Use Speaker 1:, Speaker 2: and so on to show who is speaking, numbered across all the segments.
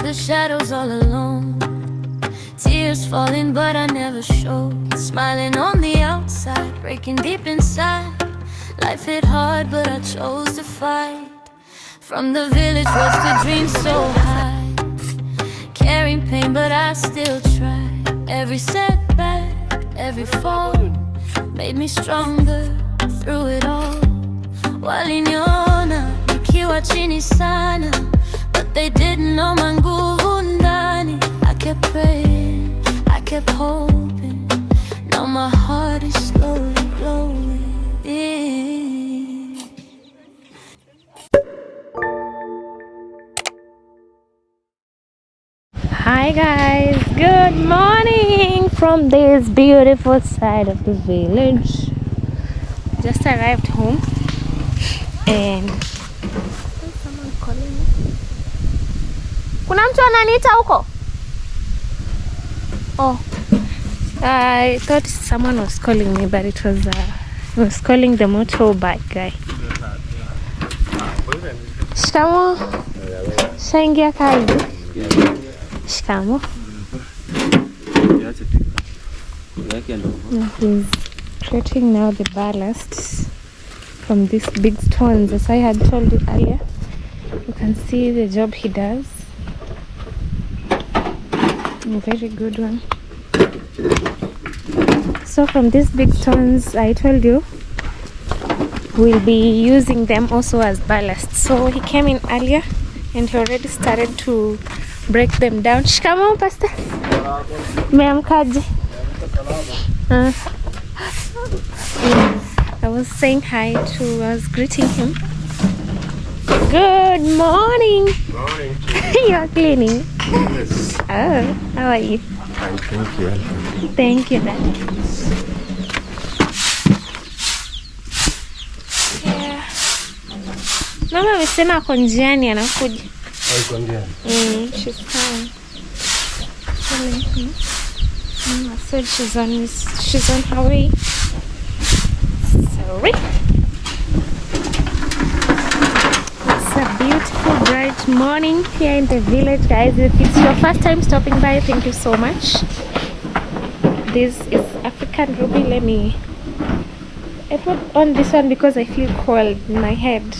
Speaker 1: the shadows all alone. Tears falling but I never showed. Smiling on the outside, breaking deep inside. Life hit hard but I chose to fight. From the village rose to dreams so high. Carrying pain but I still try. Every setback, every fall made me stronger through it all. Waliniona nikiwa chini sana, but they didn't know my nguvu ndani. I kept praying, I kept hoping. Now my heart is slowly glowing.
Speaker 2: Hi guys, good morning from this beautiful side of the village. Just arrived home and someone calling me. Kuna mtu ananiita huko? Oh, I thought someone was calling me, but it was calling the motorbike guy. Shikamo. Shaingia kazi. Shikamo. He's creating now the ballast from these big stones, as I had told you earlier. You can see the job he does. A very good one. So from these big stones, I told you, we'll be using them also as ballast. So he came in earlier and he already started to break them down. Shikamo, Pastor. Meamkaje. I was saying hi to, I was greeting him. Good morning.
Speaker 3: Morning.
Speaker 2: You're cleaning.
Speaker 3: Yes.
Speaker 2: Oh, how are you?
Speaker 3: Fine, thank you.
Speaker 2: Thank you, Dad. Yeah. Mama amesema ako njiani anakuja.
Speaker 3: Haiko njiani?
Speaker 2: She's fine. I said she's on her way. Sorry. It's a beautiful bright morning here in the village, guys. If it's your first time stopping by, thank you so much. This is African Ruby. I put on this one because I feel cold in my head.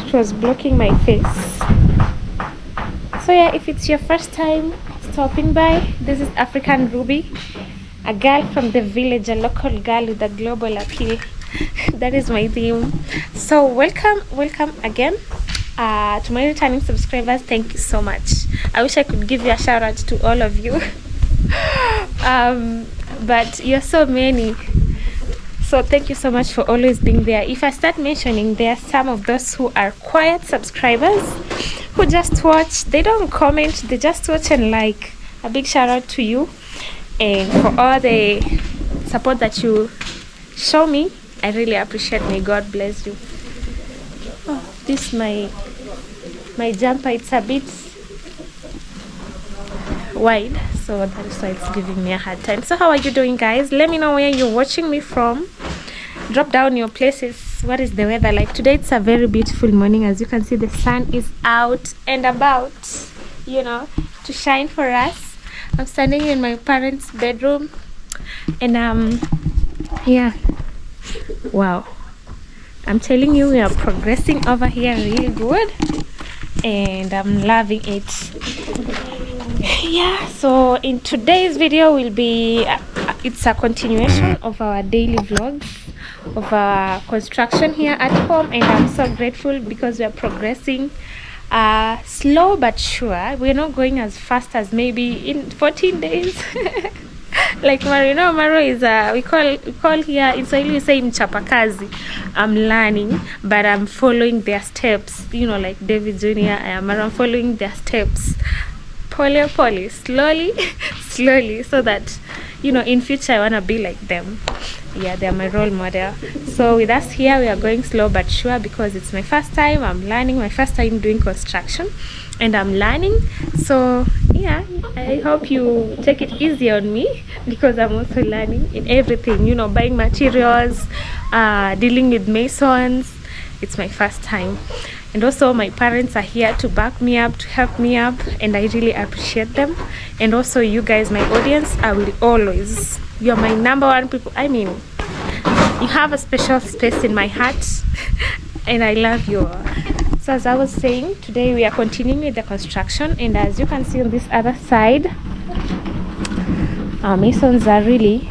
Speaker 2: It was blocking my face. So yeah, if it's your first time stopping by, this is African Ruby, a girl from the village, a local girl with a global appeal. That is my theme. So welcome again to my returning subscribers. Thank you so much. I wish I could give you a shout out to all of you. But you're so many, so thank you so much for always being there. If I start mentioning, there are some of those who are quiet subscribers who just watch. They don't comment, they just watch and like. A big shout out to you and for all the support that you show me. I really appreciate. May God bless you. Oh, this my jumper, it's a bit wide, so that is why it's giving me a hard time. So how are you doing, guys? Let me know where you're watching me from. Drop down your places. What is the weather like today? It's a very beautiful morning. As you can see, the sun is out and about, you know, to shine for us. I'm standing in my parents' bedroom and yeah, wow, I'm telling you, we are progressing over here really good and I'm loving it. Yeah, so in today's video will be it's a continuation of our daily vlogs of our construction here at home, and I'm so grateful because we are progressing slow but sure. We're not going as fast as maybe in 14 days. Like Maro, you know, Maro is we call here in Swahili we say mchapakazi. I'm learning, but I'm following their steps. You know, like David Jr. I'm following their steps. Slowly, so that, you know, in future I want to be like them. Yeah, they're my role model. So with us here, we are going slow but sure because it's my first time. I'm learning, my first time doing construction, and I'm learning. So yeah, I hope you take it easy on me because I'm also learning in everything, you know, buying materials, dealing with masons. It's my first time. and also my parents are here to back me up, to help me up, and I really appreciate them. And also you guys, my audience, I will always, you're my number one people. I mean, you have a special space in my heart and I love you all. So as I was saying, today we are continuing with the construction, and as you can see on this other side, our masons are really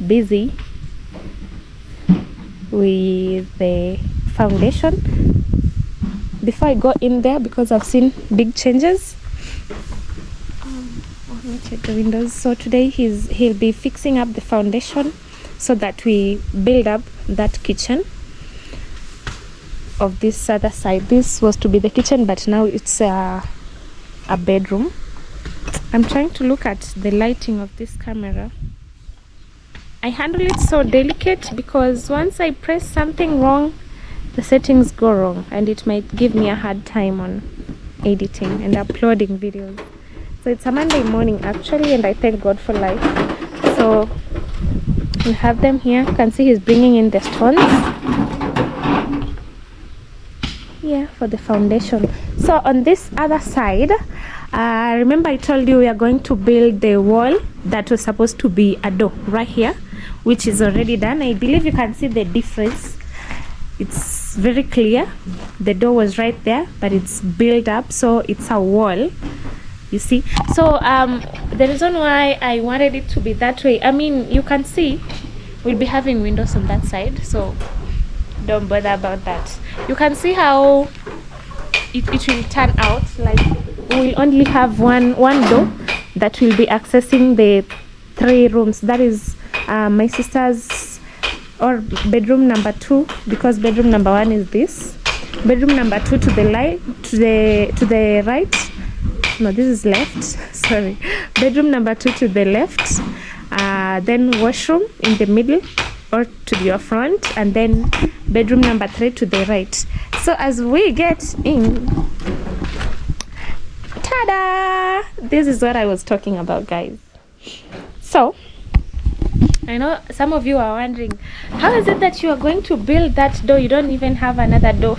Speaker 2: busy with the foundation. Before I go in there, because I've seen big changes, let me check the windows. So today he'll be fixing up the foundation so that we build up that kitchen of this other side. This was to be the kitchen, but now it's a bedroom. I'm trying to look at the lighting of this camera. I handle it so delicate because once I press something wrong, the settings go wrong, and it might give me a hard time on editing and uploading videos. So it's a Monday morning actually, and I thank God for life. So we have them here. You can see he's bringing in the stones, yeah, for the foundation. So on this other side, remember I told you we are going to build the wall that was supposed to be a door right here, which is already done. I believe you can see the difference. It's very clear. The door was right there, but it's built up, so it's a wall, you see. So the reason why I wanted it to be that way, I mean, you can see we'll be having windows on that side, so don't bother about that. You can see how it will turn out. Like, we'll only have one door that will be accessing the 3 rooms. That is my sister's, or bedroom number 2, because bedroom number 1 is this. Bedroom number 2 to the right. No, this is left. Sorry. Bedroom number 2 to the left. Then washroom in the middle or to your front, and then bedroom number 3 to the right. So as we get in, ta-da! This is what I was talking about, guys. So I know some of you are wondering, how is it that you are going to build that door? You don't even have another door.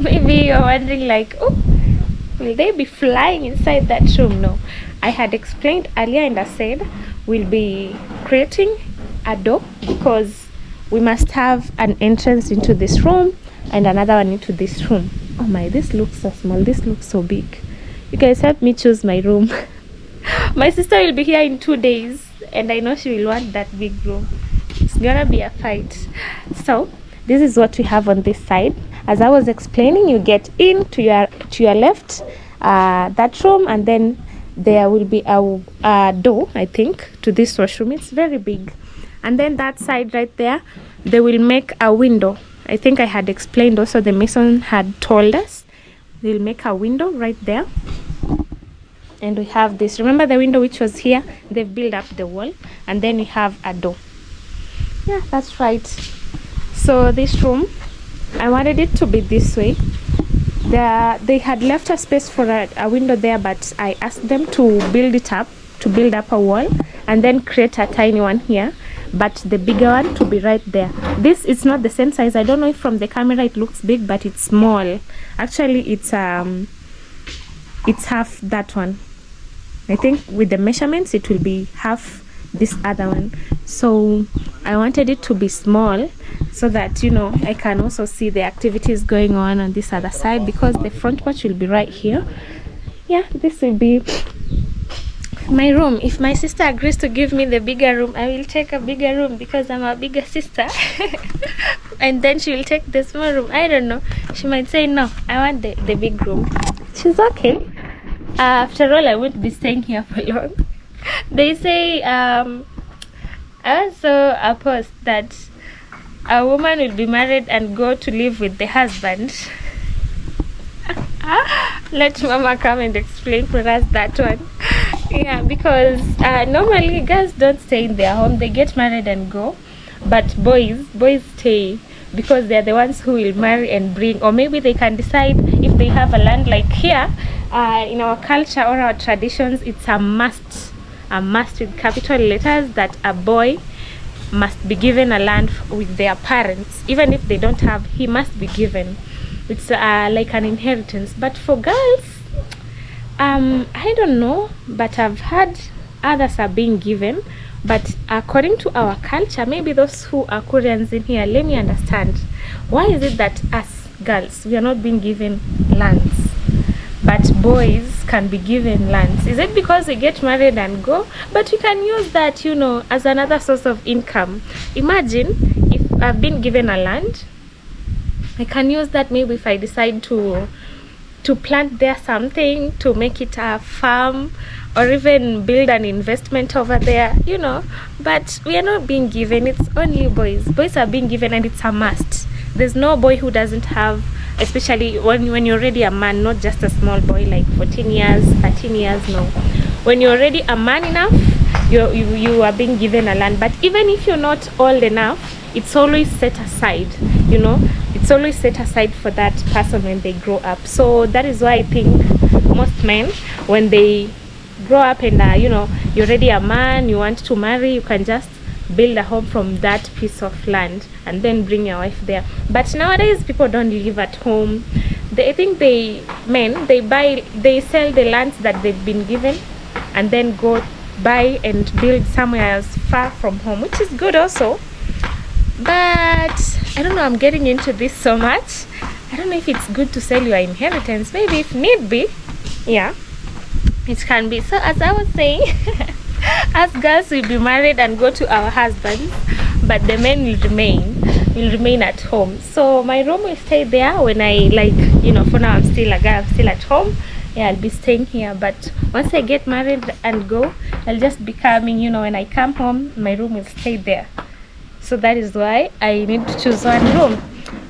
Speaker 2: Maybe you're wondering like, oh, will they be flying inside that room? No, I had explained earlier, and I said we'll be creating a door because we must have an entrance into this room and another one into this room. Oh my, this looks so small, this looks so big. You guys help me choose my room. My sister will be here in 2 days, and I know she will want that big room. It's gonna be a fight. So this is what we have on this side. As I was explaining, you get in to your left, that room, and then there will be a door, I think, to this washroom. It's very big. And then that side right there, they will make a window. I think I had explained also, the mason had told us they'll make a window right there. And we have this, remember the window which was here? They've built up the wall, and then we have a door. Yeah, that's right. So this room, I wanted it to be this way. They had left a space for a window there, but I asked them to build it up, to build up a wall, and then create a tiny one here, but the bigger one to be right there. This is not the same size. I don't know if from the camera it looks big, but it's small. Actually, it's half that one. I think with the measurements it will be half this other one. So I wanted it to be small so that, you know, I can also see the activities going on this other side, because the front porch will be right here. Yeah, this will be my room. If my sister agrees to give me the bigger room, I will take a bigger room because I'm a bigger sister. And then she will take the small room. I don't know, she might say no, I want the big room. She's okay. After all, I won't be staying here for long. They say I saw a post that a woman will be married and go to live with the husband. Let mama come and explain for us that one. Yeah, because normally girls don't stay in their home, they get married and go, but boys stay, because they're the ones who will marry and bring, or maybe they can decide if they have a land. Like here in our culture or our traditions, it's a must with capital letters that a boy must be given a land with their parents. Even if they don't have, he must be given. It's like an inheritance. But for girls, I don't know, but I've heard others are being given. But according to our culture, maybe those who are Koreans in here, let me understand, why is it that us girls, we are not being given lands, but boys can be given lands? Is it because we get married and go? But we can use that, you know, as another source of income. Imagine if I've been given a land, I can use that maybe if I decide to plant there something, to make it a farm, or even build an investment over there, you know. But we are not being given. It's only boys. Boys are being given, and it's a must. There's no boy who doesn't have, especially when you're already a man, not just a small boy like 14 years, 13 years, no. When you're already a man enough, you are being given a land. But even if you're not old enough, it's always set aside, you know. It's always set aside for that person when they grow up. So that is why I think most men, when they grow up and you know, you're already a man, you want to marry, you can just build a home from that piece of land and then bring your wife there. But nowadays people don't live at home. I think they sell the lands that they've been given and then go buy and build somewhere else far from home, which is good also. But I don't know, I'm getting into this so much. I don't know if it's good to sell your inheritance. Maybe if need be, yeah, it can be. So as I was saying, as girls will be married and go to our husbands, but the men will remain at home. So my room will stay there when I, like, you know, for now I'm still a girl, I'm still at home. Yeah, I'll be staying here. But once I get married and go, I'll just be coming, you know, when I come home, my room will stay there. So that is why I need to choose one room.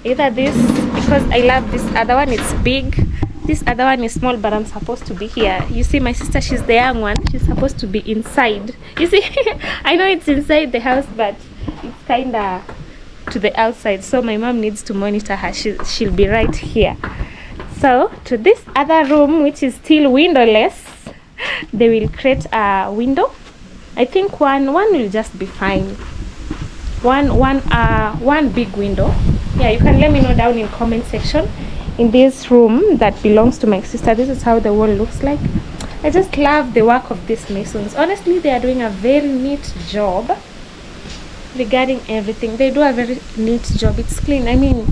Speaker 2: Either this, because I love this other one, it's big. This other one is small, but I'm supposed to be here. You see, my sister, she's the young one. She's supposed to be inside. You see, I know it's inside the house, but it's kind of to the outside. So my mom needs to monitor her. She'll be right here. So to this other room, which is still windowless, they will create a window. I think one will just be fine. One big window. Yeah, you can let me know down in comment section. In this room that belongs to my sister, this is how the wall looks like. I just love the work of these masons. Honestly, they are doing a very neat job regarding everything. They do a very neat job. It's clean. I mean,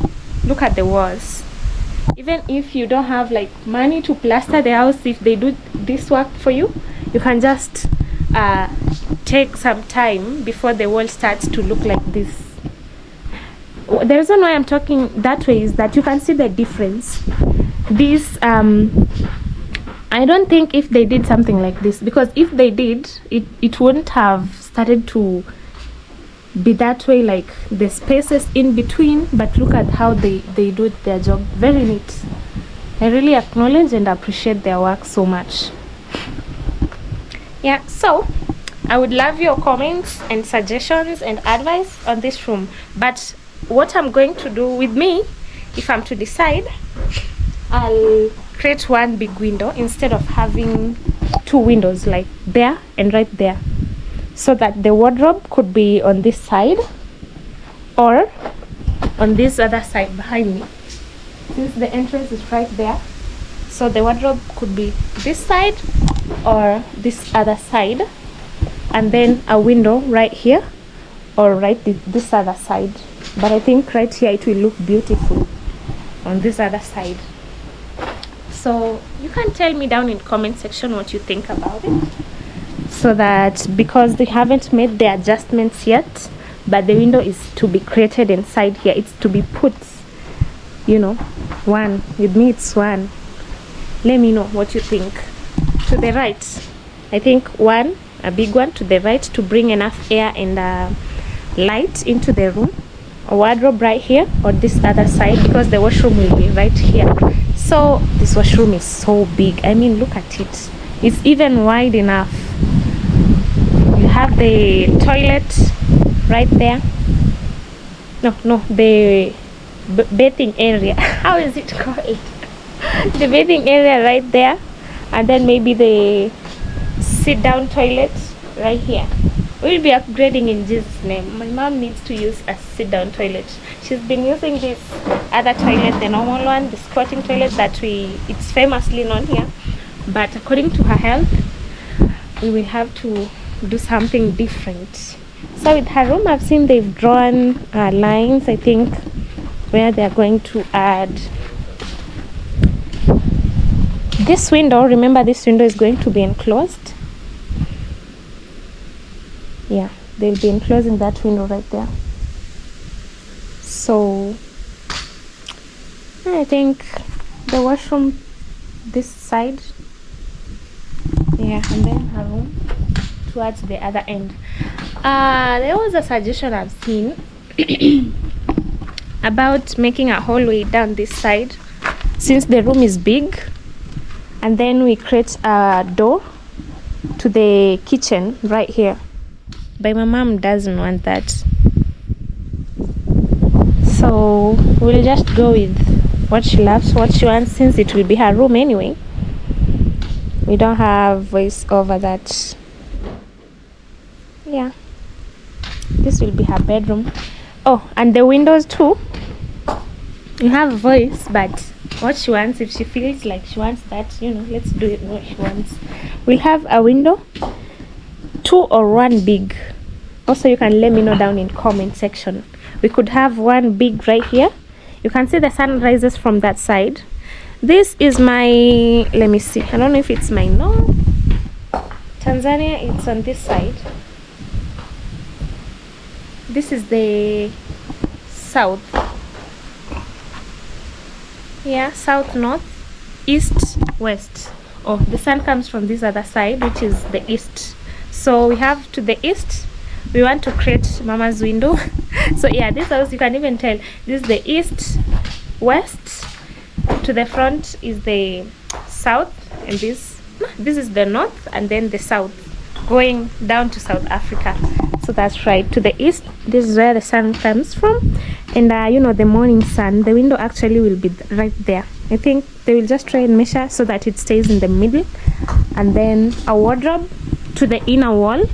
Speaker 2: look at the walls. Even if you don't have like money to plaster the house, if they do this work for you, you can just take some time before the wall starts to look like this. The reason why I'm talking that way is that you can see the difference. This I don't think if they did something like this, because if they did, it wouldn't have started to be that way, like the spaces in between. But look at how they do their job. Very neat. I really acknowledge and appreciate their work so much. Yeah, so I would love your comments and suggestions and advice on this room. But what I'm going to do with me, if I'm to decide, I'll create one big window instead of having two windows, like there and right there, so that the wardrobe could be on this side or on this other side behind me. Since the entrance is right there, so the wardrobe could be this side or this other side, and then a window right here or right this other side. But I think right here it will look beautiful on this other side. So you can tell me down in comment section what you think about it, so that, because they haven't made the adjustments yet, but the window is to be created inside here. It's to be put, you know, one. With me it's one. Let me know what you think. To the right, I think one, a big one to the right, to bring enough air and light into the room. A wardrobe right here or this other side, because the washroom will be right here. So this washroom is so big. I mean, look at it. It's even wide enough. You have the toilet right there. No, the bathing area. How is it called? The bathing area right there, and then maybe the sit down toilet right here. We'll be upgrading in Jesus' name. My mom needs to use a sit-down toilet. She's been using this other toilet, the normal one, the squatting toilet that it's famously known here. But according to her health, we will have to do something different. So with her room, I've seen they've drawn lines, I think, where they're going to add this window. Remember, this window is going to be enclosed. Yeah, they'll be enclosing that window right there. So I think the washroom this side, yeah, and then her room towards the other end. There was a suggestion I've seen about making a hallway down this side, since the room is big, and then we create a door to the kitchen right here. But my mom doesn't want that, so we'll just go with what she loves, what she wants, since it will be her room anyway. We don't have voice over that. Yeah, this will be her bedroom. Oh, and the windows too, you have a voice, but what she wants, if she feels like she wants that, let's do it what she wants. We'll have a window, 2 or 1 big. Also, you can let me know down in comment section. We could have 1 big right here. You can see the sun rises from that side. This is my, let me see, I don't know if it's my, no, Tanzania, it's on this side. This is the south. Yeah, south, north, east, west. Oh, the sun comes from this other side, which is the east. So we have to the east, we want to create mama's window. So yeah, this house, you can even tell this is the east, west, to the front is the south, and this is the north, and then the south going down to South Africa. So that's right, to the east, this is where the sun comes from. And the morning sun, the window actually will be right there. I think they will just try and measure so that it stays in the middle. And then a wardrobe to the inner wall.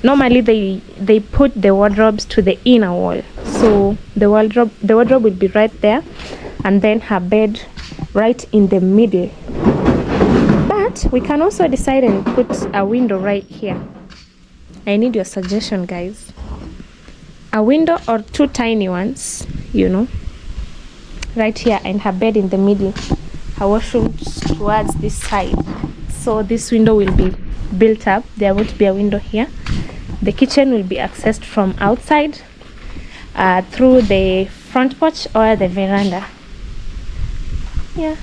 Speaker 2: Normally they put the wardrobes to the inner wall, so the wardrobe will be right there, and then her bed right in the middle. But we can also decide and put a window right here. I need your suggestion, guys. A window or 2 tiny ones, right here, and her bed in the middle, her washroom towards this side. So this window will be built up. There won't be a window here. The kitchen will be accessed from outside through the front porch or the veranda. Yeah,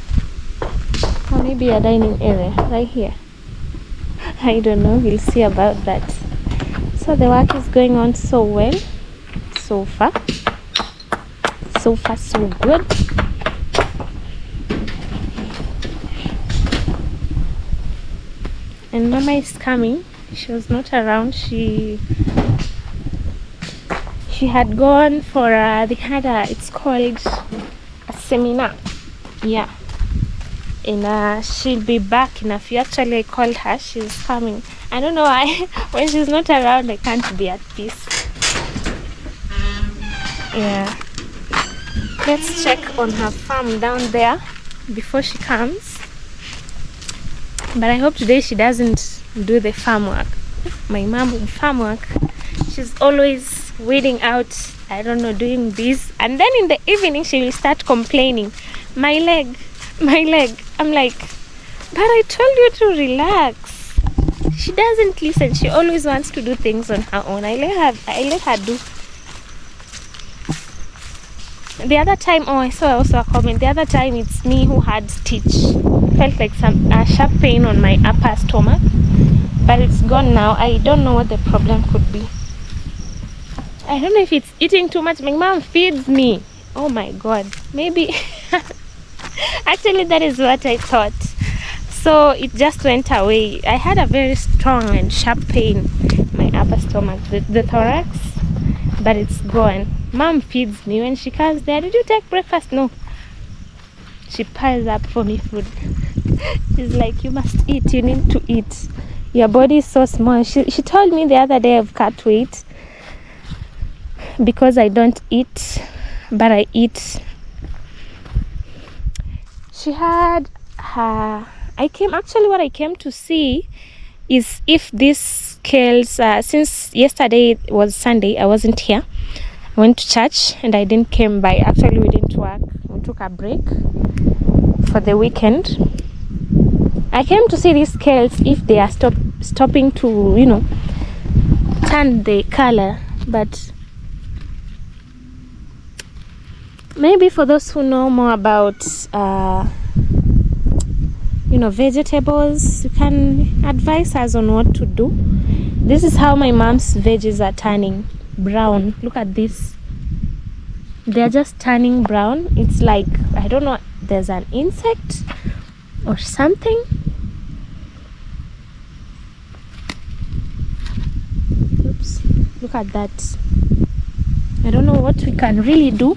Speaker 2: or maybe a dining area right here. I don't know, we'll see about that. So the work is going on so well so far. So far so good. And mama is coming. She was not around. She had gone for it's called a seminar. Yeah, and she'll be back in a few. Actually, I called her, she's coming. I don't know why when she's not around I can't be at peace. Yeah, let's check on her farm down there before she comes. But I hope today she doesn't do the farm work. My mom with farm work, she's always weeding out, I don't know, doing this, and then in the evening she will start complaining, my leg. I'm like, but I told you to relax. She doesn't listen. She always wants to do things on her own. I let her do. The other time, I saw also a comment. The other time it's me who had stitch. Felt like some sharp pain on my upper stomach, but it's gone now. I don't know what the problem could be. I don't know if it's eating too much. My mom feeds me. Oh my god, maybe. Actually, that is what I thought. So it just went away. I had a very strong and sharp pain in my upper stomach, the thorax, but it's gone. Mom feeds me. When she comes there, did you take breakfast? No. She piles up for me food. She's like, you must eat, you need to eat. Your body is so small. She told me the other day I've cut weight because I don't eat, but I eat. She had her. What I came to see is if these scales, since yesterday was Sunday, I wasn't here. I went to church and I didn't came by. Actually, we didn't work. We took a break for the weekend. I came to see these scales if they are stopping to, you know, turn the color. But maybe for those who know more about you know, vegetables, you can advise us on what to do. This is how my mom's veggies are turning brown. Look at this. They're just turning brown. It's like, I don't know, there's an insect or something. Oops, look at that. I don't know what we can really do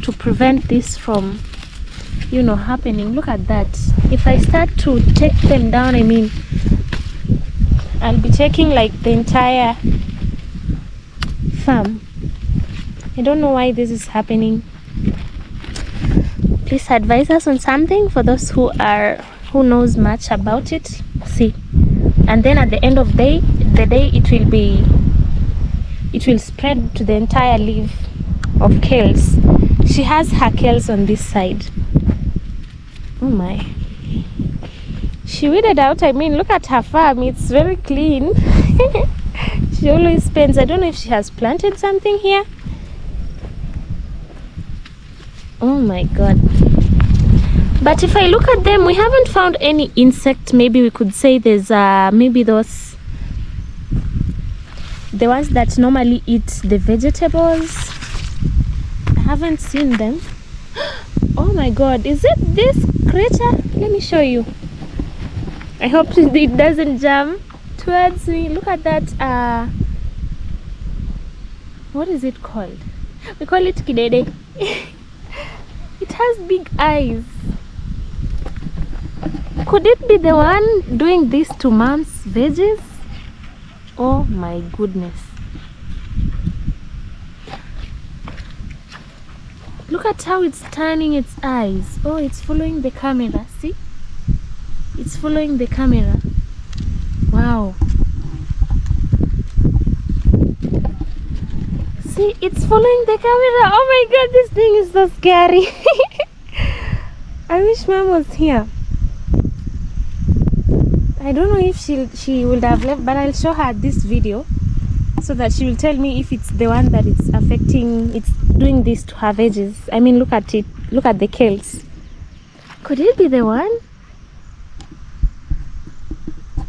Speaker 2: to prevent this from, you know, happening. Look at that. If I start to take them down, I mean, I'll be taking like the entire farm. I don't know why this is happening. Please advise us on something for those who knows much about it. See, and then at the end of the day it will spread to the entire leaf of kales. She has her kales on this side. Oh my, she weeded out. I mean, look at her farm, it's very clean. She always spends, I don't know if she has planted something here. Oh my god. But if I look at them, we haven't found any insect. Maybe we could say there's maybe those, the ones that normally eat the vegetables. I haven't seen them. Oh my god, is it this creature? Let me show you. I hope it doesn't jump towards me. Look at that. What is it called? We call it kidede. It has big eyes. Could it be the one doing this to mom's veggies? Oh my goodness. Look at how it's turning its eyes. Oh, it's following the camera. See? It's following the camera. Wow. See, it's following the camera. Oh my god, this thing is so scary. I wish mom was here. I don't know if she would have left, but I'll show her this video so that she will tell me if it's the one that it's affecting, it's doing this to her veggies. I mean, look at it. Look at the kales. Could it be the one?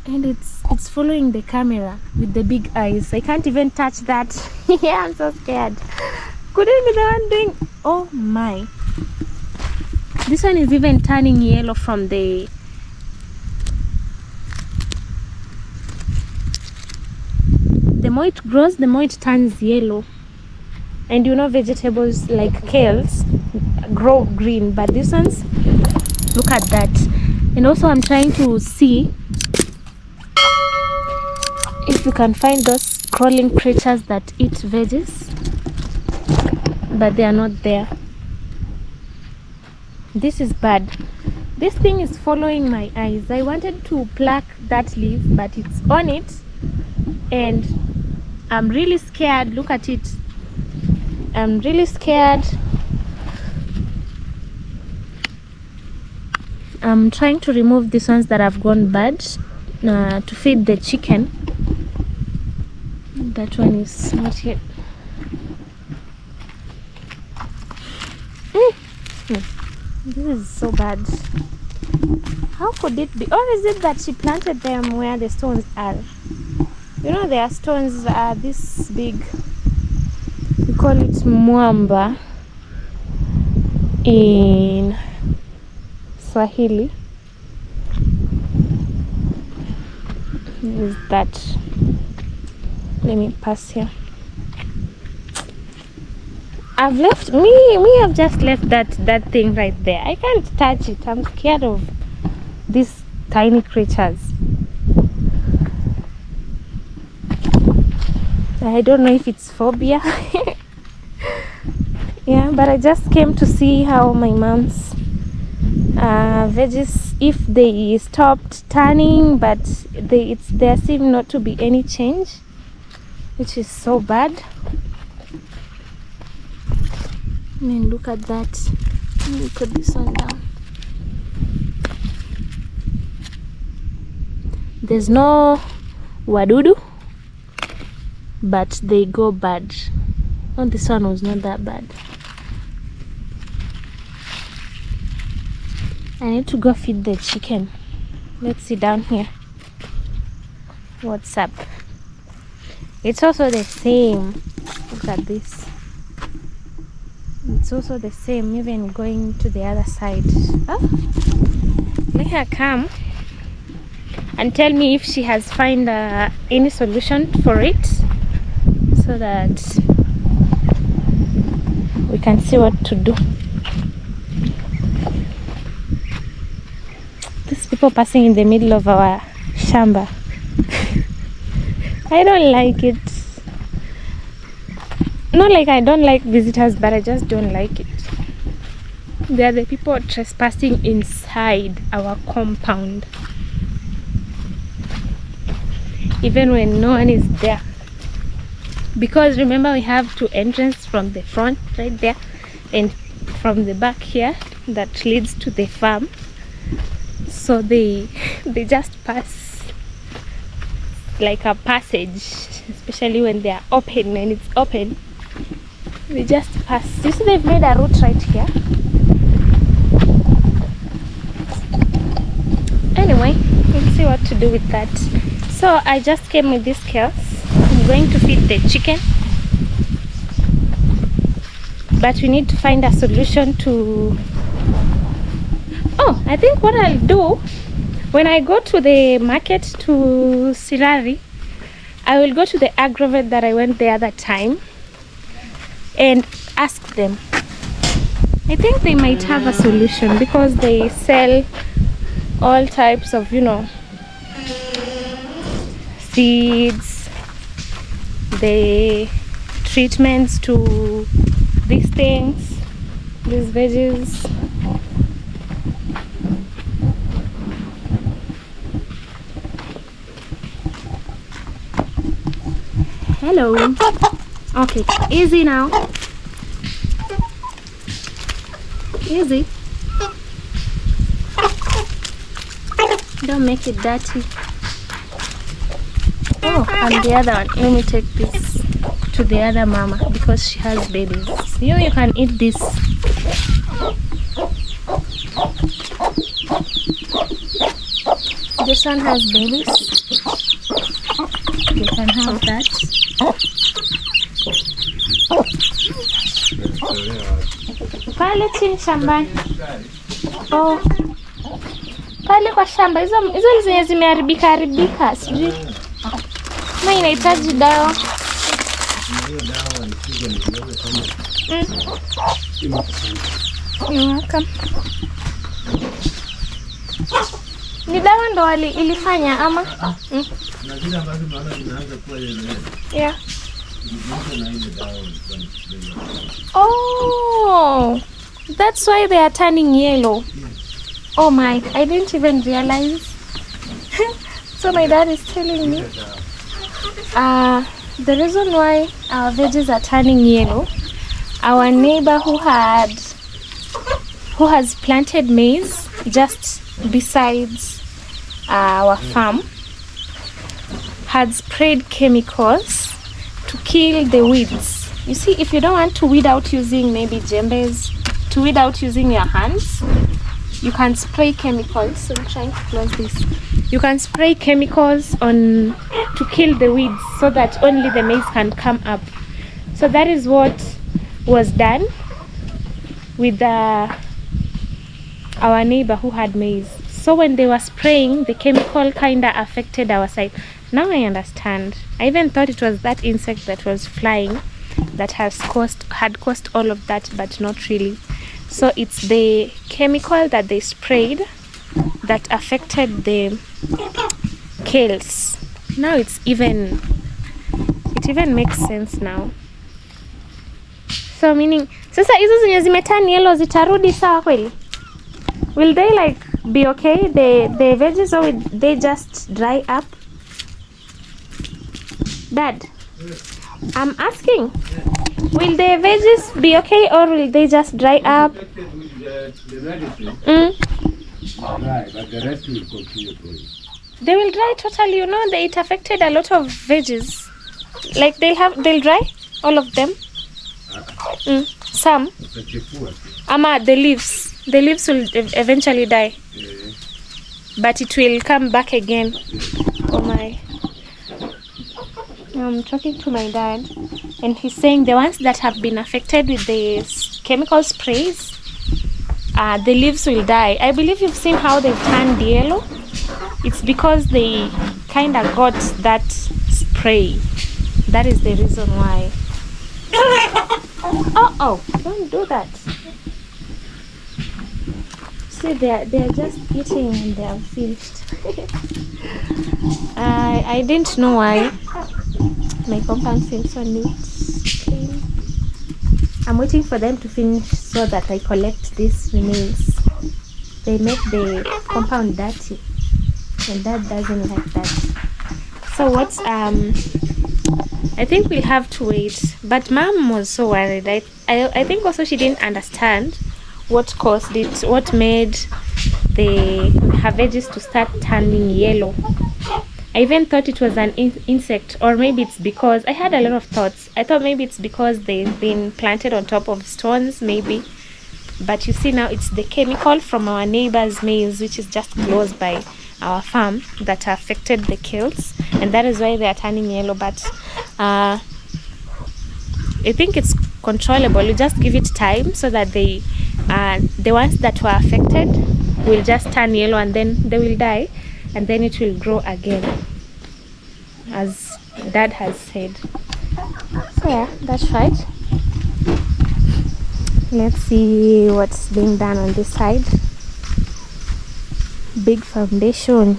Speaker 2: And it's following the camera with the big eyes. I can't even touch that. Yeah, I'm so scared. Could it be the one doing? Oh my. This one is even turning yellow from the... The more it grows, the more it turns yellow. And you know, vegetables like kales grow green, but these ones, look at that. And also I'm trying to see if we can find those crawling creatures that eat veggies, but they are not there. This is bad. This thing is following my eyes. I wanted to pluck that leaf, but it's on it, and I'm really scared. Look at it. I'm really scared. I'm trying to remove these ones that have gone bad to feed the chicken. That one is not yet. This is so bad. How could it be? Or is it that she planted them where the stones are? You know, there are stones this big. We call it mwamba in Swahili. Is that? Let me pass here. I've left I've just left that thing right there. I can't touch it. I'm scared of these tiny creatures. I don't know if it's phobia. Yeah, but I just came to see how my mom's veggies, if they stopped turning, but there seem not to be any change, which is so bad. I mean, look at that. Let me put this one down. There's no wadudu, but they go bad. Oh, this one was not that bad. I need to go feed the chicken. Let's see down here. What's up? It's also the same. Look at this. It's also the same, even going to the other side. Oh, let her come and tell me if she has found any solution for it, so that we can see what to do. These people passing in the middle of our shamba. I don't like it. Not like I don't like visitors, but I just don't like it. They are the people trespassing inside our compound, even when no one is there. Because remember, we have two entrances from the front right there and from the back here that leads to the farm. So they just pass like a passage, especially when they are open. When it's open, they just pass. You see, they've made a route right here. Anyway, we'll see what to do with that. So I just came with these scales. I'm going to feed the chicken, but we need to find a solution to... Oh, I think what I'll do when I go to the market to Sirari, I will go to the agrovet that I went the other time and ask them. I think they might have a solution, because they sell all types of, you know, seeds, the treatments to these things, these veggies. Hello. Okay, easy now. Easy. Don't make it dirty. Oh, and the other one. Let me take this to the other mama, because she has babies. You can eat this. This one has babies. You can have that. Pale chini shambani. Oh. Pale kwa shamba hizo zenye zimeharibika sijui. Na inahitaji dawa. Ni dawa ndo ilifanya ama? Yeah. Oh, that's why they are turning yellow. Oh my, I didn't even realize. So my dad is telling me the reason why our veggies are turning yellow, our neighbor who has planted maize just besides our farm had sprayed chemicals to kill the weeds. You see, if you don't want to weed out using maybe jembes, to weed out using your hands, you can spray chemicals. So I'm trying to close this. You can spray chemicals to kill the weeds, so that only the maize can come up. So that is what was done with our neighbor who had maize. So when they were spraying, the chemical kinda affected our side. Now I understand. I even thought it was that insect that was flying that had caused all of that, but not really. So it's the chemical that they sprayed that affected the kales. Now it it even makes sense now. So meaning sasa hizo zenye zimeturn yellow zitarudi sawa kweli? Will they like be okay, the veggies, or will they just dry up? Dad, I'm asking, will the veggies be okay or will they just dry up?
Speaker 3: The medicine,
Speaker 2: Mm.
Speaker 3: dry, but the rest will continue growing.
Speaker 2: They will dry totally, you know, it affected a lot of veggies. Like they'll dry, all of them. Some. The leaves will eventually die. But it will come back again. Oh my. I'm talking to my dad and he's saying the ones that have been affected with the chemical sprays, the leaves will die. I believe you've seen how they've turned yellow. It's because they kind of got that spray. That is the reason why. Oh, don't do that. See, they're just eating and they are finished. I didn't know why my compound seems so neat, clean. I'm waiting for them to finish so that I collect these remains. They make the compound dirty and Dad doesn't like that. So what's I think we'll have to wait. But Mom was so worried. I think also she didn't understand what caused it, what made her veggies to start turning yellow. I even thought it was an insect, or maybe it's because I had a lot of thoughts. I thought maybe it's because they've been planted on top of stones, maybe. But you see now it's the chemical from our neighbor's maize, which is just close by our farm, that affected the kills, and that is why they are turning yellow. But I think it's controllable. You just give it time so that the ones that were affected will just turn yellow and then they will die, and then it will grow again, as Dad has said. So yeah, that's right. Let's see what's being done on this side. Big foundation.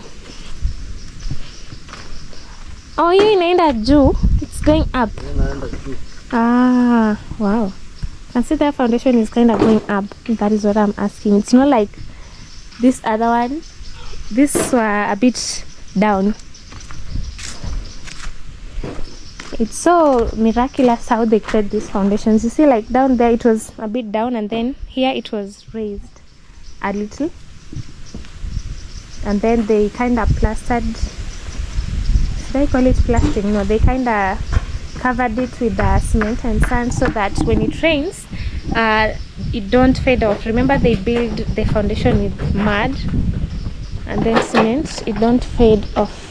Speaker 2: Oh, you inaenda juu. It's going up. Ah, wow. Can see that foundation is kind of going up. That is what I'm asking. It's not like this other one. This were a bit down. It's so miraculous how they create these foundations. You see, like down there it was a bit down, and then here it was raised a little, and then they kind of plastered. Should I call it plastering? No, they kind of covered it with cement and sand so that when it rains, it don't fade off. Remember, they build the foundation with mud and then cement. It don't fade off.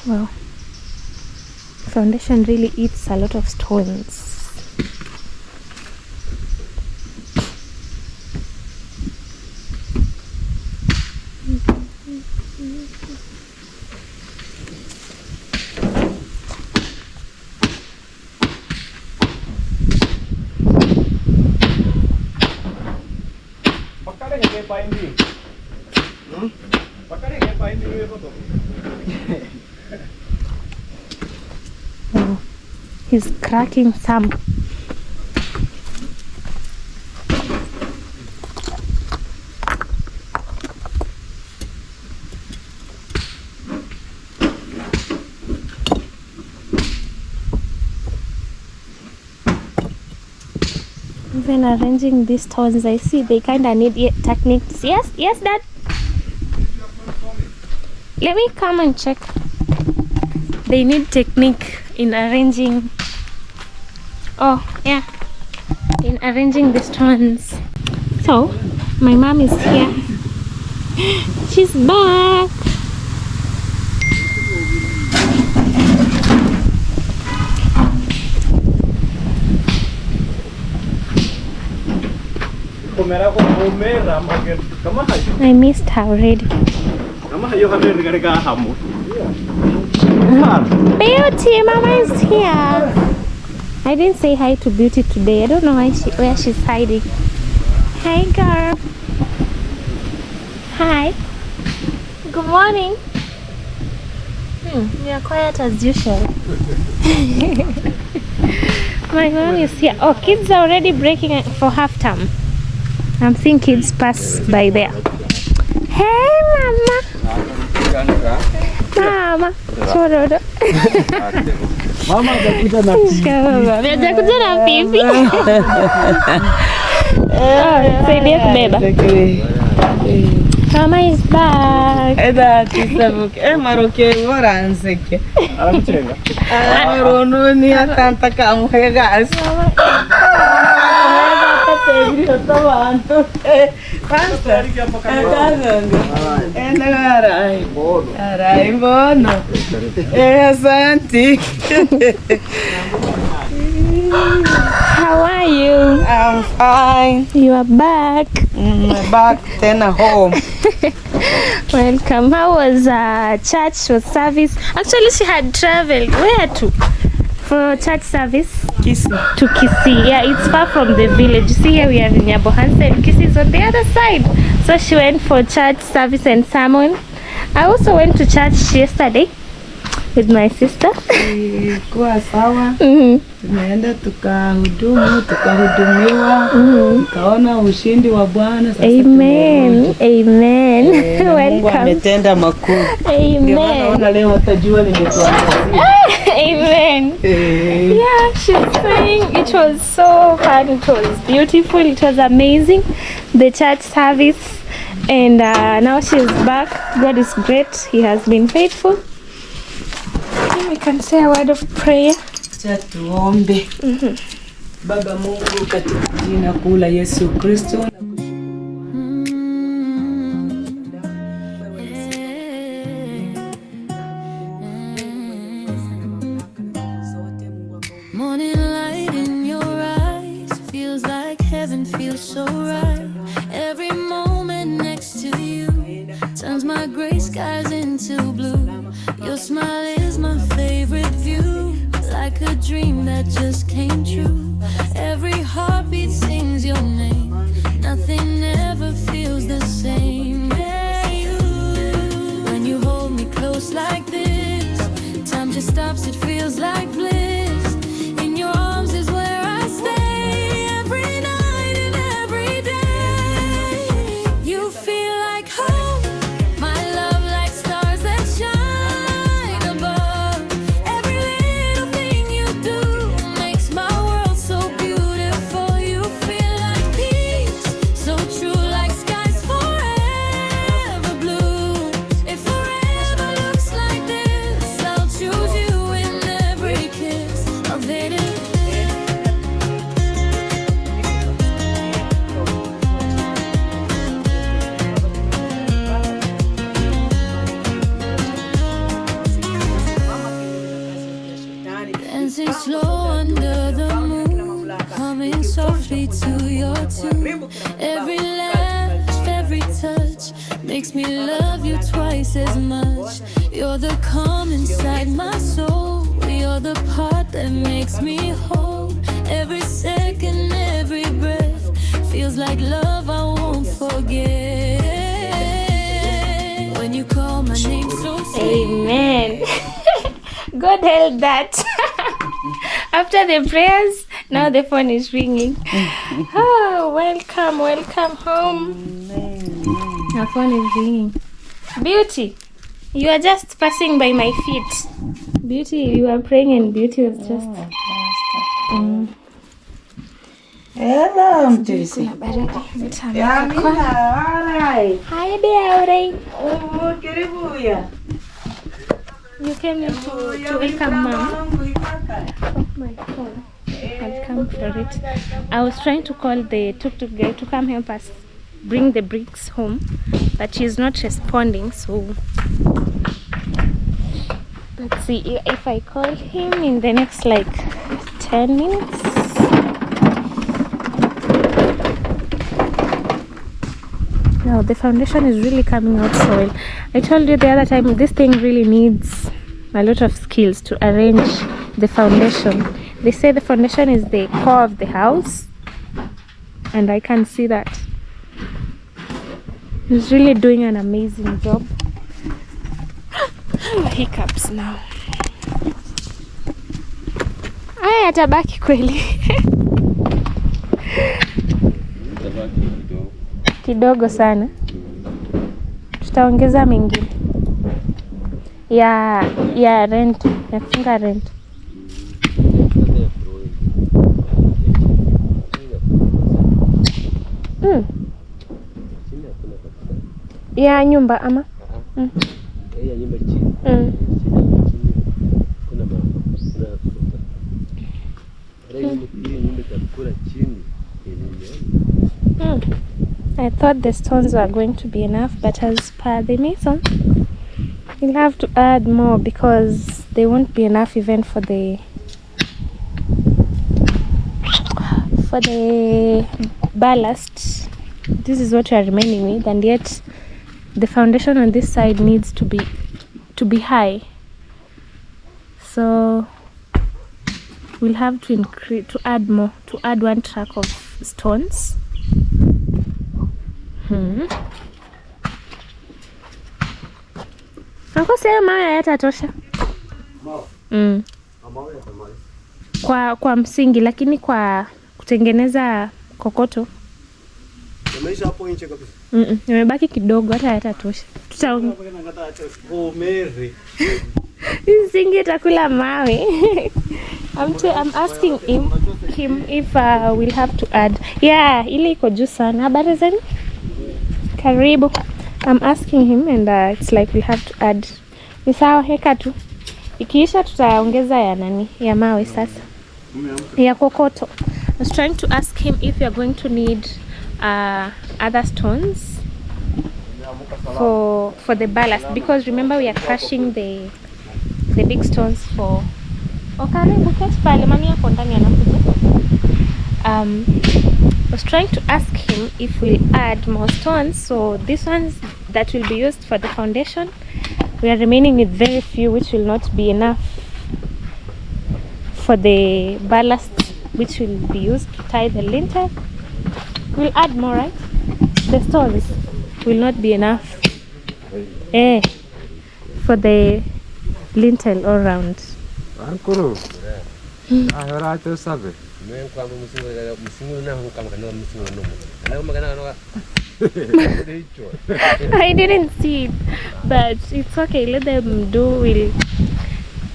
Speaker 2: Wow, foundation really eats a lot of stones. Oh, he's cracking some. Even arranging these stones, I see they kind of need techniques. Yes, Dad. Let me come and check. They need technique in arranging. Oh, yeah. In arranging the stones. So, my mom is here. She's back. I missed her already. Beauty, Mama is here. I didn't say hi to Beauty today. I don't know where she's hiding. Hey girl. Hi. Good morning. You're quiet as usual. My mom is here. Oh, kids are already breaking for half term. I'm seeing kids pass by there. Hey, mama. Mama. Chororo.
Speaker 3: Mama hajakuja na
Speaker 2: Hajakuja na pipi. Say yes, baby. Mama is back.
Speaker 4: Maroke Moranseke. Maronuni atanta kamuhe gas.
Speaker 2: How are you?
Speaker 4: I'm fine.
Speaker 2: You are back.
Speaker 4: Back then home.
Speaker 2: Welcome. How was church? Was service? Actually, she had traveled. Where to? For church service?
Speaker 4: Kisi.
Speaker 2: To Kisii. Yeah, it's far from the village. You see here we are in Nyabohanse and Kisii is on the other side. So she went for church service and sermon. I also went to church yesterday with my sister.
Speaker 4: Kwa sawa. Tumeenda tukahudumiwa. Tukaona ushindi wa Bwana.
Speaker 2: Amen. Amen.
Speaker 4: Mungu ametenda makuu.
Speaker 2: Amen.
Speaker 4: Naona leo watajua nimetuangazia.
Speaker 2: Amen. Yeah, she's saying it was so fun. It was beautiful. It was amazing. The church service. And now she's back. God is great. He has been faithful. We can say a word of prayer.
Speaker 4: Tuombe. Baba Mungu, katika jina kuu la Yesu Kristo,
Speaker 1: Morning light in your eyes feels like heaven, feels so right. Every moment next to you turns my gray skies into blue. Your smile is my favorite view, like a dream that just came true. Every heartbeat sings your name, nothing ever feels the same. Hey, you. When you hold me close like this, time just stops, it feels like bliss. In your arms is where I stay, every night and every day. You feel like home, my love, like stars that shine above. Every little thing you do makes my world so beautiful. You feel like peace, so true, like skies forever blue. If forever looks like this, I'll choose you in every kiss of it. Dancing slow under the moon, humming softly to your tune. Every laugh, every touch makes me love you twice as much. You're the calm inside my soul, you're the part that makes me whole. Every second, every breath feels like love I won't forget. When you call my name so sweet.
Speaker 2: Amen. God held that. After the prayers, now the phone is ringing. Oh, welcome home. Our phone is ringing. Beauty, you are just passing by my feet. Beauty, you are praying and Beauty was just...
Speaker 4: hello mtesi.
Speaker 2: Hi there, Auray.
Speaker 4: Karibu ya.
Speaker 2: You came here to welcome Mom. Oh, my phone. I'll come for it. I was trying to call the tuk-tuk guy to come help us bring the bricks home, but she's not responding, so let's see if I call him in the next like 10 minutes. No, the foundation is really coming out so well. I told you the other time, this thing really needs a lot of skills to arrange the foundation. They say the foundation is the core of the house, and I can see that. He's really doing an amazing job. Hiccups now. Aya yatabaki kweli. Kidogo sana. Tutaongeza mengine. Ya rent, ya funga rent. Ya nyumba ama?
Speaker 3: Ya nyumba chini. Kuna
Speaker 2: I thought the stones were going to be enough, but as per the mason, you'll have to add more because they won't be enough even for the ballast. This is what we are remaining with, and yet the foundation on this side needs to be high. So we'll have to add one track of stones. Ako sema mawe hayatatosha. Kwa msingi, lakini kwa kutengeneza kokoto
Speaker 3: Umeisha hapo nje kabisa.
Speaker 2: Imebaki kidogo, hata hayatatosha. Msingi itakula mawe. I'm asking him if we'll have to add. Yeah, ile iko juu sana. Habari zenu? Karibu. I'm asking him and it's like we'll have to add. Ni sawa, heka tu. Ikiisha tutaongeza ya nani? Ya mawe sasa. Ya kokoto. I was trying to ask him if you're going to need other stones for the ballast, because remember we are crushing the big stones for I was trying to ask him if we'll add more stones. So these ones that will be used for the foundation, we are remaining with very few, which will not be enough for the ballast, which will be used to tie the lintel. We'll add more, right? The stones will not be enough for the lintel all round. I didn't see it, but it's okay, let them do.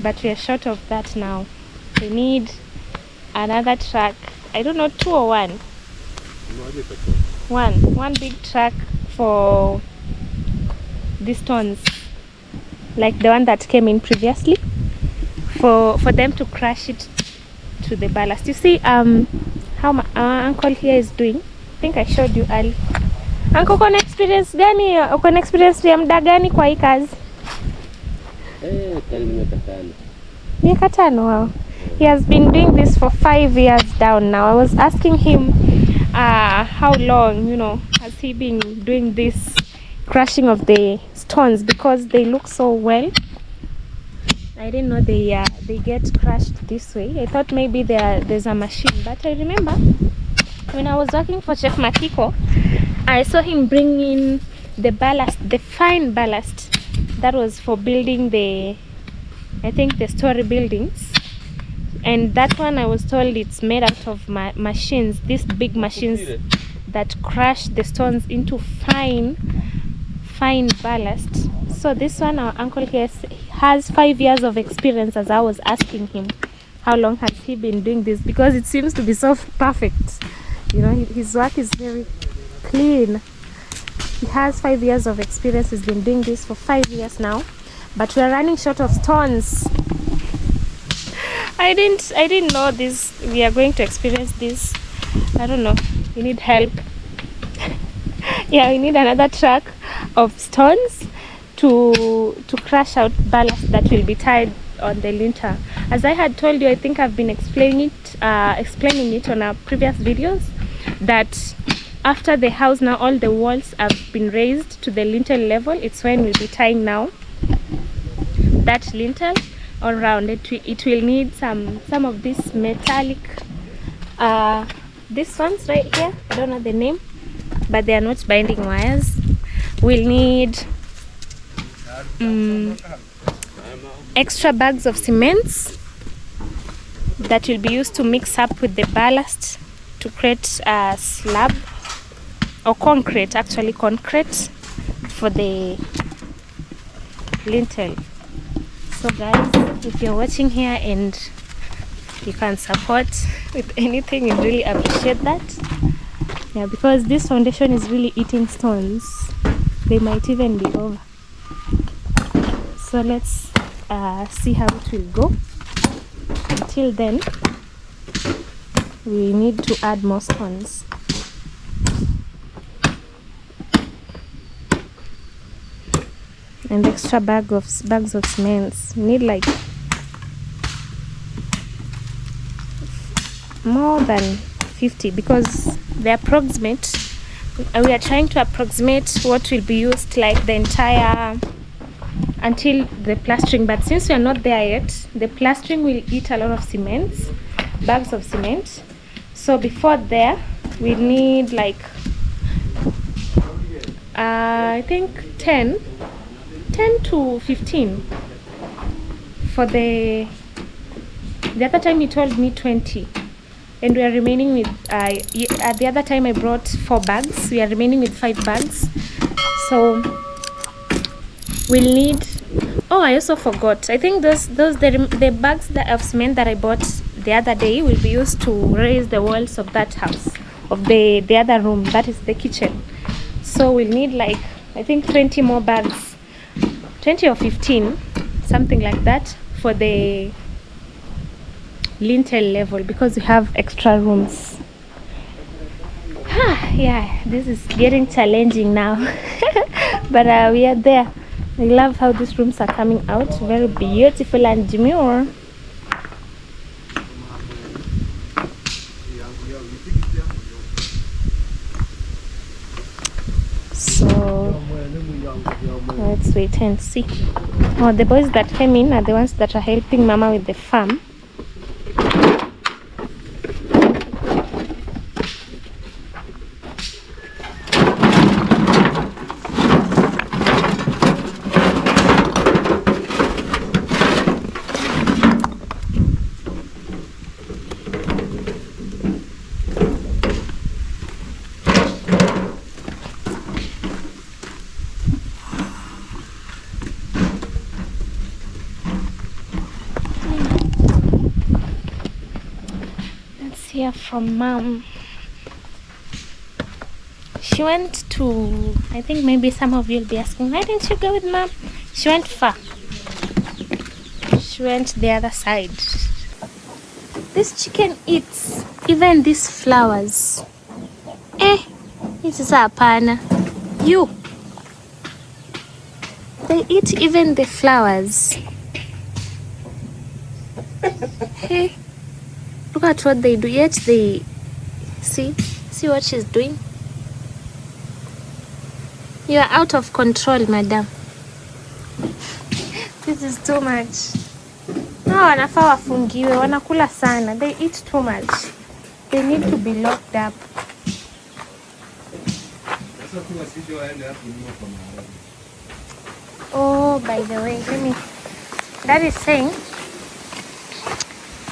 Speaker 2: But we are short of that now. We need another track. I don't know, 2 or 1. One big track for the stones, like the one that came in previously, for them to crush it to the ballast. You see how my uncle here is doing. I think I showed you earlier. Uncle, uko na experience gani? Uko na experience ya muda gani kwa hii kazi? Miaka 5. Wow. He has been doing this for 5 years down now. I was asking him how long, has he been doing this crushing of the stones, because they look so well. I didn't know they get crushed this way. I thought maybe there's a machine, but I remember when I was working for Chef Matiko, I saw him bring in the ballast, the fine ballast that was for building the story buildings. And that one, I was told it's made out of machines, these big machines that crush the stones into fine ballast. So this one, our uncle here has 5 years of experience, as I was asking him how long has he been doing this, because it seems to be so perfect. His work is very clean. He has 5 years of experience. He's been doing this for 5 years now, but we are running short of stones. I didn't know this. We are going to experience this. I don't know. We need help. Yeah, we need another track of stones to crush out ballast that will be tied on the lintel. As I had told you, I think I've been explaining it on our previous videos, that after the house now all the walls have been raised to the lintel level. It's when we'll be tying now that lintel all around. It will need some of this metallic these ones right here, I don't know the name, but they are not binding wires. We'll need extra bags of cements that will be used to mix up with the ballast to create a slab, or concrete, actually concrete, for the lintel. So guys, if you're watching here and you can support with anything, I really appreciate that. Yeah, because this foundation is really eating stones. They might even be over. So let's see how it will go. Until then, we need to add more stones. And extra bags of cements. We need like more than 50, because the approximate, we are trying to approximate what will be used, like the entire, until the plastering. But since we are not there yet, the plastering will eat a lot of cement, bags of cement. So before there, we need like I think 10 to 15. For the other time he told me 20, and we are remaining with at the other time I brought 4 bags. We are remaining with 5 bags. So we'll need, oh, I also forgot, I think the bags of cement that I bought the other day will be used to raise the walls of that house, of the other room, that is the kitchen. So we'll need like, I think 20 more bags, 20 or 15, something like that, for the lintel level, because we have extra rooms. Yeah, this is getting challenging now. But we are there. I love how these rooms are coming out, very beautiful and demure. So let's wait and see. Oh, the boys that came in are the ones that are helping Mama with the farm. Hear from Mom. She went to, I think maybe some of you will be asking, why didn't you go with Mom? She went far. She went the other side. This chicken eats even these flowers. It is a pana. You. They eat even the flowers. Hey. Look at what they do, yet they see what she's doing. You are out of control, madam. This is too much. No, wanafaa wafungiwe, wanakula sana. They eat too much. They need to be locked up. Oh, by the way, that is saying,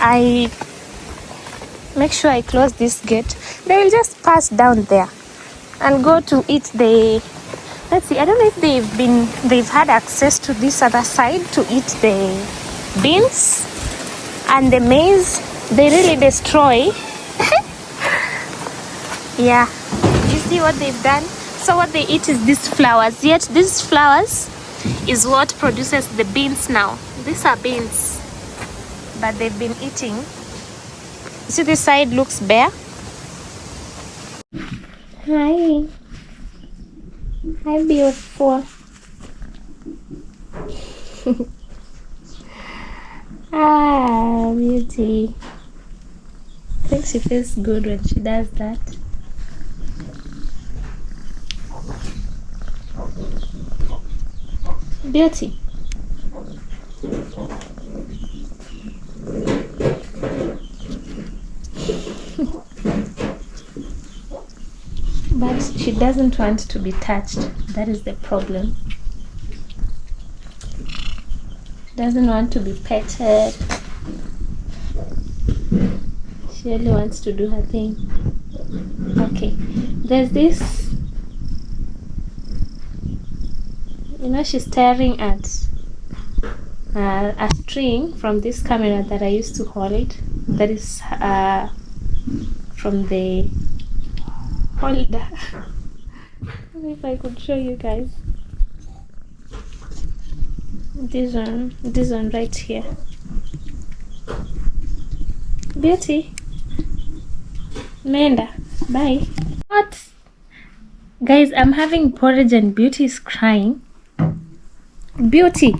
Speaker 2: I make sure I close this gate. They will just pass down there and go to eat the, let's see, I don't know if they've had access to this other side to eat the beans and the maize. They really destroy. Yeah, you see what they've done? So what they eat is these flowers, yet these flowers is what produces the beans now. These are beans, but they've been eating. See, this side looks bare. Hi. Hi, beautiful. Beauty. I think she feels good when she does that. Beauty. But she doesn't want to be touched. That is the problem. Doesn't want to be petted. She only wants to do her thing. Okay. There's this. You know, she's staring at a string from this camera that I used to hold. That is from the holder. If I could show you guys. This one right here. Beauty. Menda. Bye. What? Guys, I'm having porridge and Beauty is crying. Beauty.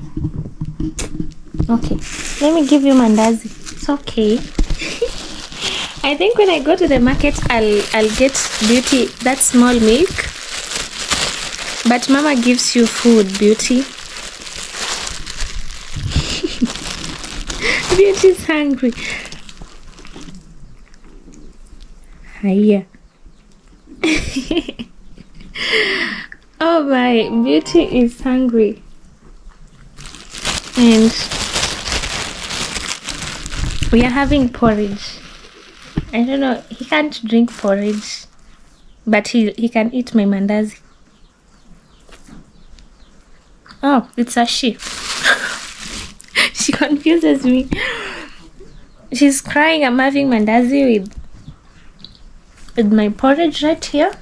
Speaker 2: Okay. Let me give you mandazi. It's okay. I think when I go to the market, I'll get Beauty that small milk. But Mama gives you food, Beauty. Beauty's hungry. Hiya. Oh my, Beauty is hungry. And we are having porridge. I don't know, he can't drink porridge, but he can eat my mandazi. Oh, it's a she. She confuses me. She's crying. I'm having mandazi with my porridge right here.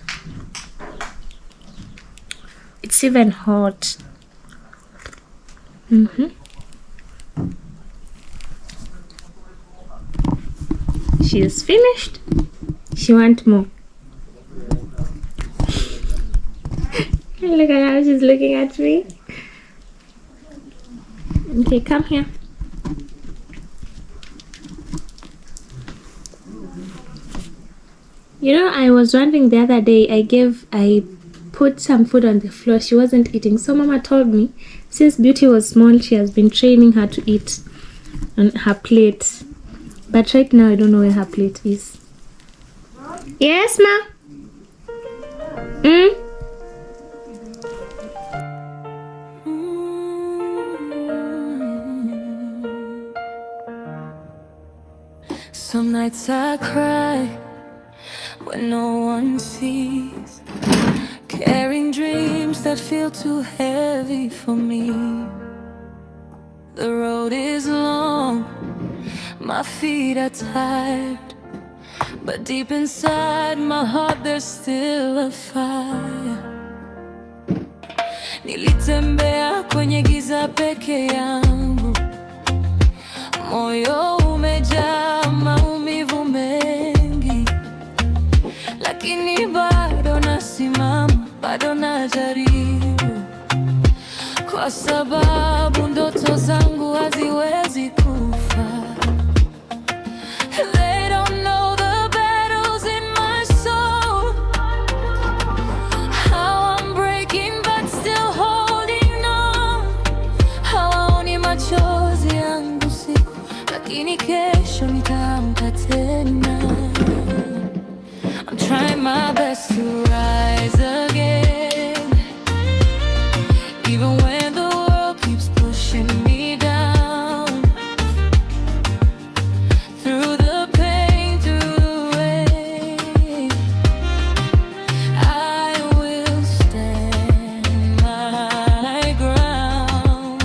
Speaker 2: It's even hot. She is finished. She wants more. Look at how she's looking at me. Okay, come here. You know, I was wondering the other day, I put some food on the floor. She wasn't eating. So Mama told me, since Beauty was small, she has been training her to eat on her plate. But right now, I don't know where her plate is. Yes, Ma?
Speaker 1: Some nights I cry when no one sees, carrying dreams that feel too heavy for me. The road is long, my feet are tired, but deep inside my heart there's still a fire. Nilitembea kwenye giza peke yangu, moyo umejaa maumivu mengi, lakini bado nasimama, bado najaribu, kwa sababu ndoto zangu haziwezi kufa. They don't know the battles in my soul, how I'm breaking but still holding on. Hawaoni machozi yangu siku, lakini kesho nitaamka tena. I'm trying my best to rise again, even when the world keeps pushing me down. Through the pain, through the rain, I will stand my ground.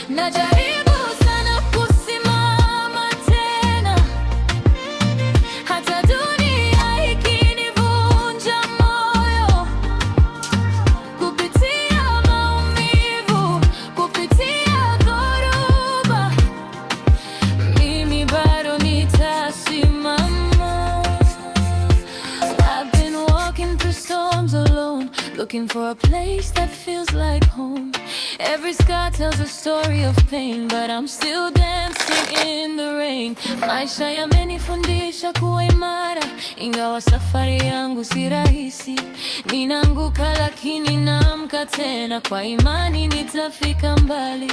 Speaker 1: Najaribu sana kusimama tena, hata dunia ikinivunja moyo. Kupitia maumivu, kupitia dhoruba, mimi bado nitasimama. I've been walking through storms alone, looking for a place that feels like home. Every scar tells a story of pain, but I'm still dancing in the rain. Maisha yamenifundisha kuwa imara, ingawa safari yangu si rahisi. Ninaanguka lakini naamka tena, kwa imani nitafika mbali.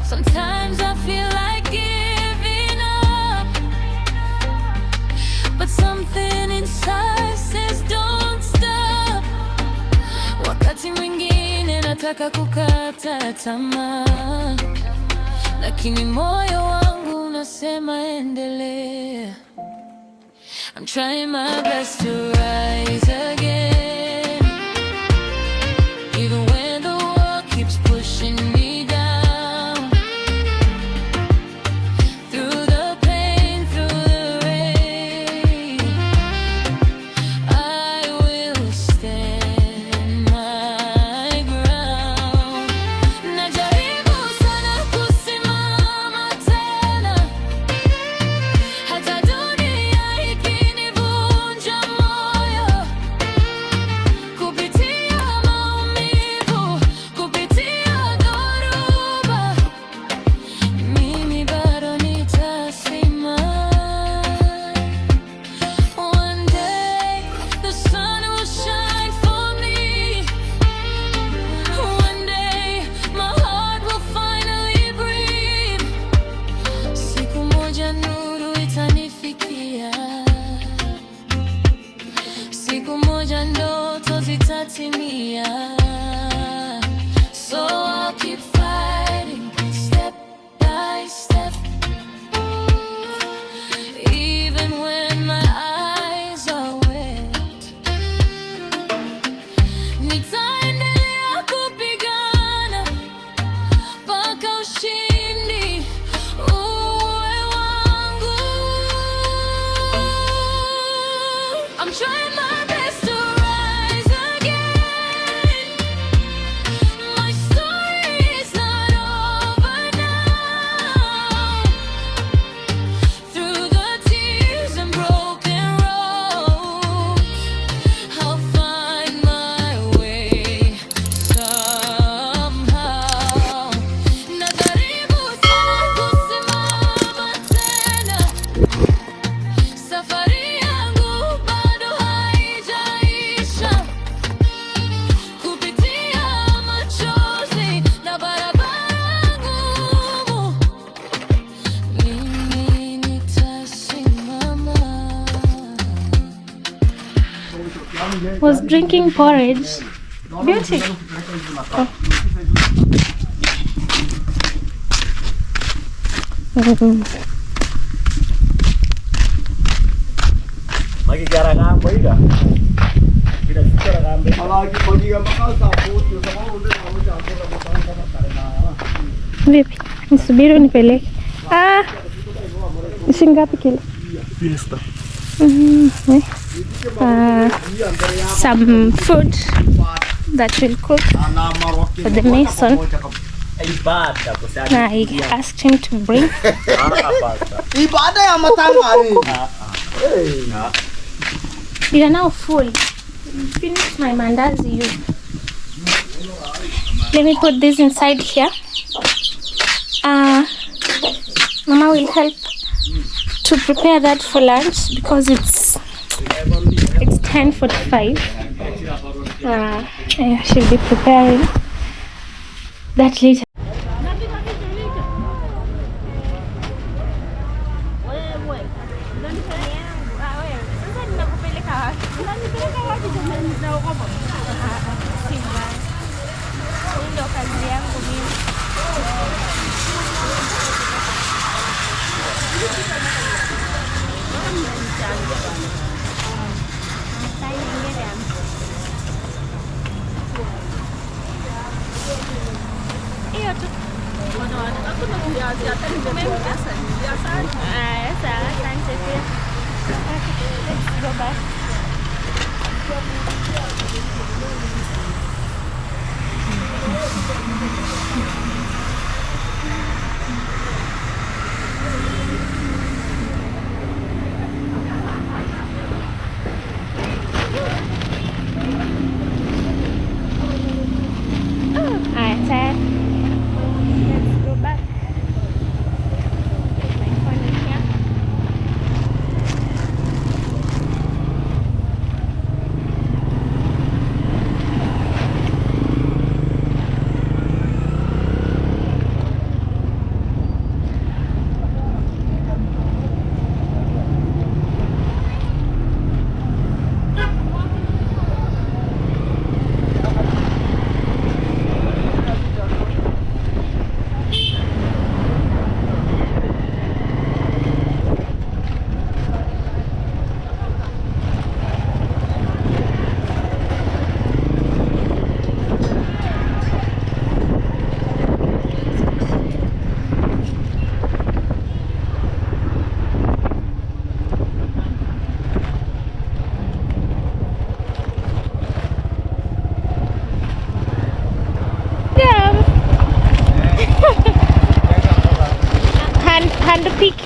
Speaker 1: Sometimes I feel like giving up, but something inside says don't stop. Wakati mwingine nataka kukata tamaa, lakini moyo wangu unasema endelea. I'm trying my best to rise again, even when the world keeps pushing me down. Through the pain, through the rain, I will stand my ground. Najaribu sana kusimama tena, hata dunia ikinivunja moyo. Kupitia maumivu, kupitia dhoruba, mimi bado nitasimama. One day the sun will shine for me. One day my heart will finally breathe. Siku moja nuru itanifikia. Siku moja ndoto zitatimia. So I'll keep fighting step by step, even when my eyes are wet. Nitaendelea kupigana mpaka ushindi uwe wangu. I'm trying my best to rise again. My story is not over now. Through the tears and broken roads, I'll find my way somehow. Najaribu sana kusimama tena, safari yangu bado haijaisha. Kupitia machozi na barabara ngumu, mimi nitasimama.
Speaker 2: Was drinking porridge. Beauty. Oh.
Speaker 3: Lagi cara ngambil enggak? Tidak cara ngambil. Lagi pergi ke Makassar, foto sama udah kamu campur sama karena.
Speaker 2: Vipi? Nisubiri unipeleke. Shilingi ngapi kilo?
Speaker 3: Fiesta.
Speaker 2: Some food that will cook for the mason. I asked him to bring.
Speaker 3: Ibadah yang matangani.
Speaker 2: You are now full. Finish my mandazi. Let me put this inside here. Mama will help to prepare that for lunch because it's 10:45. She'll be preparing that later. Let's go back. Let's go back. My phone is here.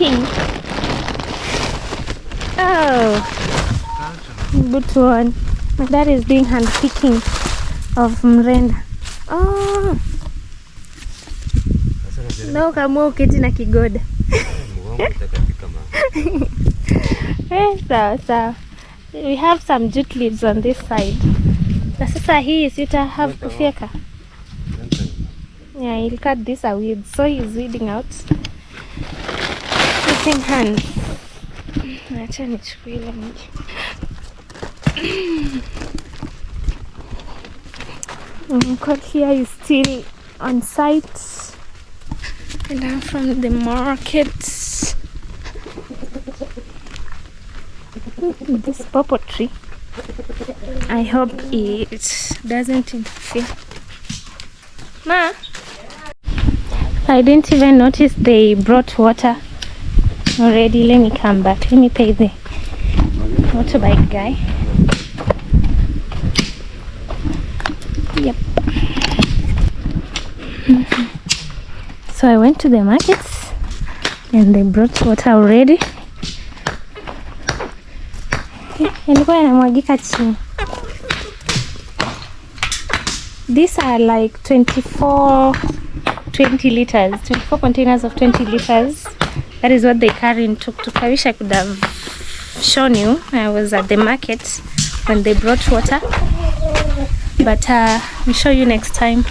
Speaker 2: picking. Oh, good one. My dad is doing hand picking of mrenda. Oh, no, kama uketi na kigoda. So we have some jute leaves on this side. Na sasa hii sita have kufyeka. Yeah, he'll cut this a weed, so he's weeding out. Using hands. Acha nichukue ile moja. Uncle here is still on site, and I'm from the market. This purple tree, I hope it doesn't interfere. Ma, I didn't even notice they brought water already. Let me come back. Let me pay the motorbike guy. Yep. So I went to the markets and they brought water already. Ilikuwa inamwagika chini. These are like 24 liters, 24 containers of 20 liters. That is what they carry in tuk-tuk. I wish I could have shown you. I was at the market when they brought water, but I'll show you next time.